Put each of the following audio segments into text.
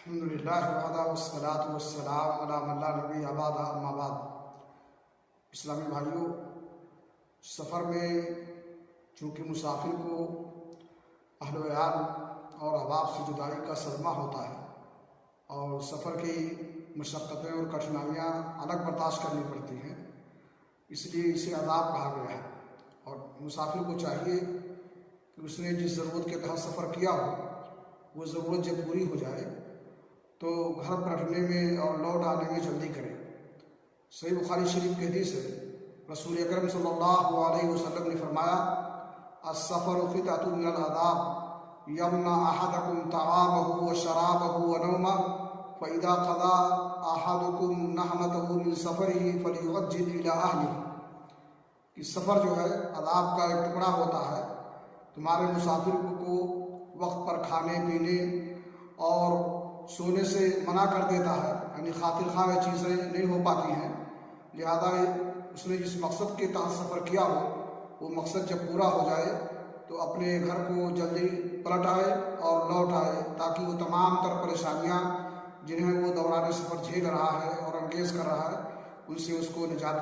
अल्हम्दुलिल्लाह वस्सलातु वस्सलाम अला मन ला नबी अबाद अम्मा बाद। इस्लामी भाइयों, सफ़र में चूँकि मुसाफिर को अहल वयाल और अहबाब से जुदाई का सदमा होता है और सफ़र की मशक्क़तें और कठिनाइयाँ अलग बर्दाश्त करनी पड़ती हैं, इसलिए इसे अज़ाब कहा गया है। और मुसाफिर को चाहिए कि उसने जिस ज़रूरत के तहत सफ़र किया हो वो ज़रूरत जब पूरी हो जाए तो घर पलटने में और लौट आने में जल्दी करे। सही बुखारी शरीफ की हदीस है, रसूल अकरम सल्लल्लाहु अलैहि वसल्लम ने फरमाया, अस्सफ़रु क़ितअतुन मिनल अज़ाब यमना अहदकुम तआमहु व शराबहु व नौमहु फ़इज़ा क़ज़ा अहदुकुम नहमतहु मिन सफ़रिही फ़लियुअज्जिल इला अहलिही। कि सफ़र जो है अज़ाब का एक टुकड़ा होता है। तुम्हारे मुसाफिर को वक्त पर खाने पीने और सोने से मना कर देता है, यानी खातिर खा चीज़ें नहीं हो पाती हैं। लिहाजा उसने जिस मकसद के तहत सफ़र किया हो वो मकसद जब पूरा हो जाए तो अपने घर को जल्दी पलट आए और लौट आए, ताकि वो तमाम तर परेशानियाँ जिन्हें वो दौरान सफ़र झेल रहा है और अंगेज कर रहा है उनसे उसको निजात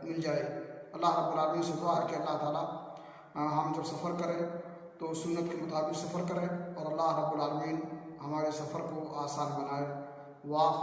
मिल जाए। अल्लाह रब्बुल आलमीन से दुआ है कि अल्लाह ताला हम जब सफ़र करें तो सुन्नत के मुताबिक सफ़र करें और अल्लाह रब्बुल आलमीन हमारे सफ़र को आसान बनाए। वाह।